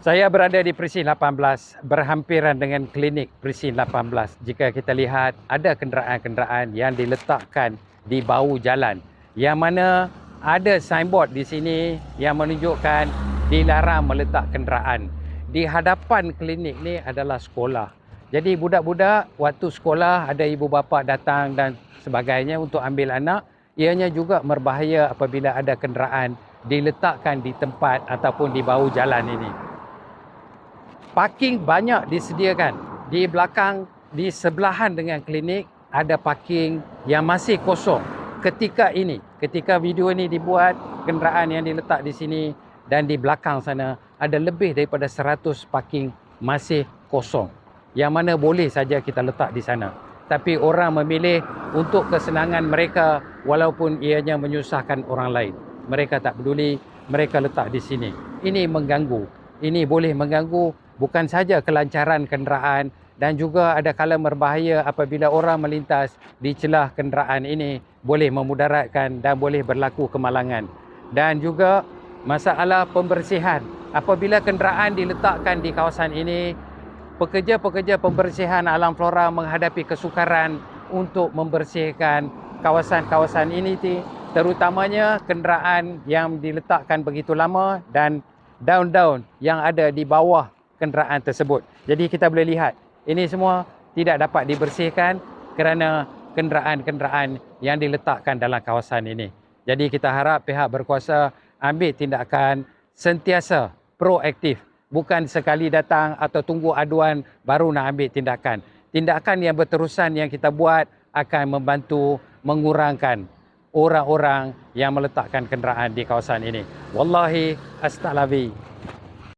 Saya berada di Presin 18, berhampiran dengan klinik Presin 18. Jika kita lihat, ada kenderaan-kenderaan yang diletakkan di bahu jalan, yang mana ada signboard di sini yang menunjukkan dilarang meletak kenderaan. Di hadapan klinik ni adalah sekolah. Jadi budak-budak waktu sekolah ada ibu bapa datang dan sebagainya untuk ambil anak, ianya juga berbahaya apabila ada kenderaan diletakkan di tempat ataupun di bahu jalan ini. Parking banyak disediakan. Di belakang, di sebelahan dengan klinik, ada parking yang masih kosong. Ketika video ini dibuat, kenderaan yang diletak di sini dan di belakang sana, ada lebih daripada 100 parking masih kosong. Yang mana boleh saja kita letak di sana. Tapi orang memilih untuk kesenangan mereka walaupun ianya menyusahkan orang lain. Mereka tak peduli, mereka letak di sini. Ini mengganggu. Ini boleh mengganggu bukan saja kelancaran kenderaan dan juga ada kala berbahaya apabila orang melintas di celah kenderaan ini boleh memudaratkan dan boleh berlaku kemalangan. Dan juga masalah pembersihan. Apabila kenderaan diletakkan di kawasan ini, pekerja-pekerja pembersihan alam flora menghadapi kesukaran untuk membersihkan kawasan-kawasan ini, terutamanya kenderaan yang diletakkan begitu lama dan daun-daun yang ada di bawah kenderaan tersebut. Jadi kita boleh lihat, ini semua tidak dapat dibersihkan kerana kenderaan-kenderaan yang diletakkan dalam kawasan ini. Jadi kita harap pihak berkuasa ambil tindakan sentiasa proaktif. Bukan sekali datang atau tunggu aduan baru nak ambil tindakan. Tindakan yang berterusan yang kita buat akan membantu mengurangkan orang-orang yang meletakkan kenderaan di kawasan ini. Wallahi astagfirullah.